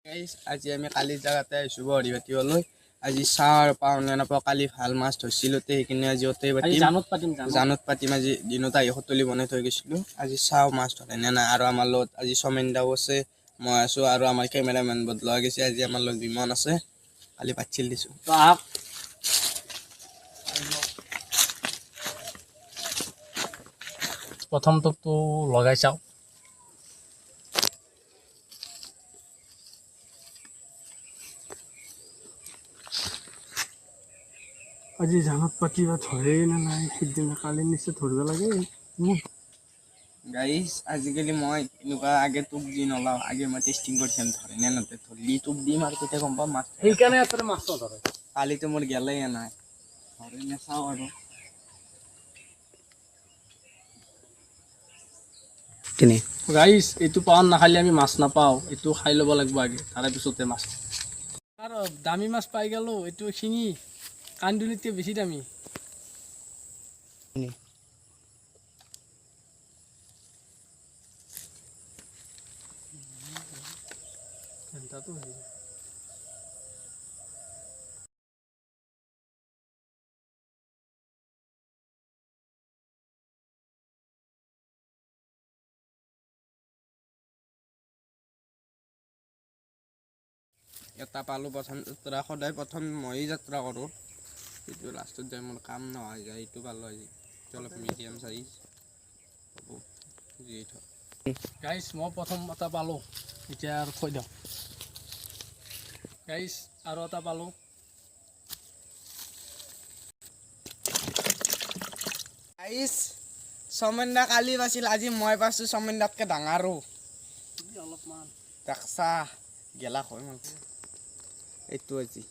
guys আজি আমি কালি জায়গাতে আইছো বহৰি পাতিবলৈ আজি চাৰ পাওঁ নে নাপাওঁ কালি ভাল মাছ ধৰিছিলোতে সেইখিনি আজি অতে জানত পাতিম আজি দিনত আহি সতলি বনাই থৈ গৈছিলোঁ আজি চাওঁ মাছ ধৰে নে নাই আৰু আমাৰ লগত আজি চমেনদাও আছে মই আছোঁ আৰু আমাৰ কেমেৰামেন বদলোৱা গৈছে আজি আমাৰ লগত বিমন আছে কালি পাতিছিল দিছোঁ প্ৰথমটো লগাই চাওঁ আজি জানত পাতিবা ধৰেই না নাই সিদিনা কালি নিশ্চয় ধৰিব লাগে গাইস আজিকালি মই এনেকুৱা আগে টোপ দি নলাওঁ আগে মই টেষ্টিং কৰি চাম ধৰে নে নধৰে ধৰিলি টোপ দিম আৰু তেতিয়া গম পাম মাছ সেইকাৰণে এটা মাছ ধৰে কালিতো মোৰ গেলেই নাই ধৰে নাচাওঁ আৰু গাইস এইটো পাওঁ নাখালে আমি মাছ নাপাওঁ এইটো খাই ল'ব লাগিব আগে তাৰে পিছতে মাছ আৰু দামী মাছ পাই গ'লো এইটো শিঙি কান্দুলিতকৈ বেছি দামী এটা পালোঁ প্ৰথম যাত্ৰা সদায় প্ৰথম ময়ে যাত্ৰা কৰোঁ কিন্তু লাষ্টত যায় মোৰ কাম নহয় যায় এইটো পালোঁ আজি অলপ মিডিয়াম চাইজ হ'ব যি থওক গাইছ মই প্ৰথম এটা পালোঁ এতিয়া আৰু থৈ দিওঁ গাইছ আৰু এটা পালোঁ গাইছ চমেনদা কালি পাইছিল আজি মই পাইছোঁ চমেনদাতকৈ ডাঙৰো অলপমান দেখছা গেলা হয় মই এইটো আজি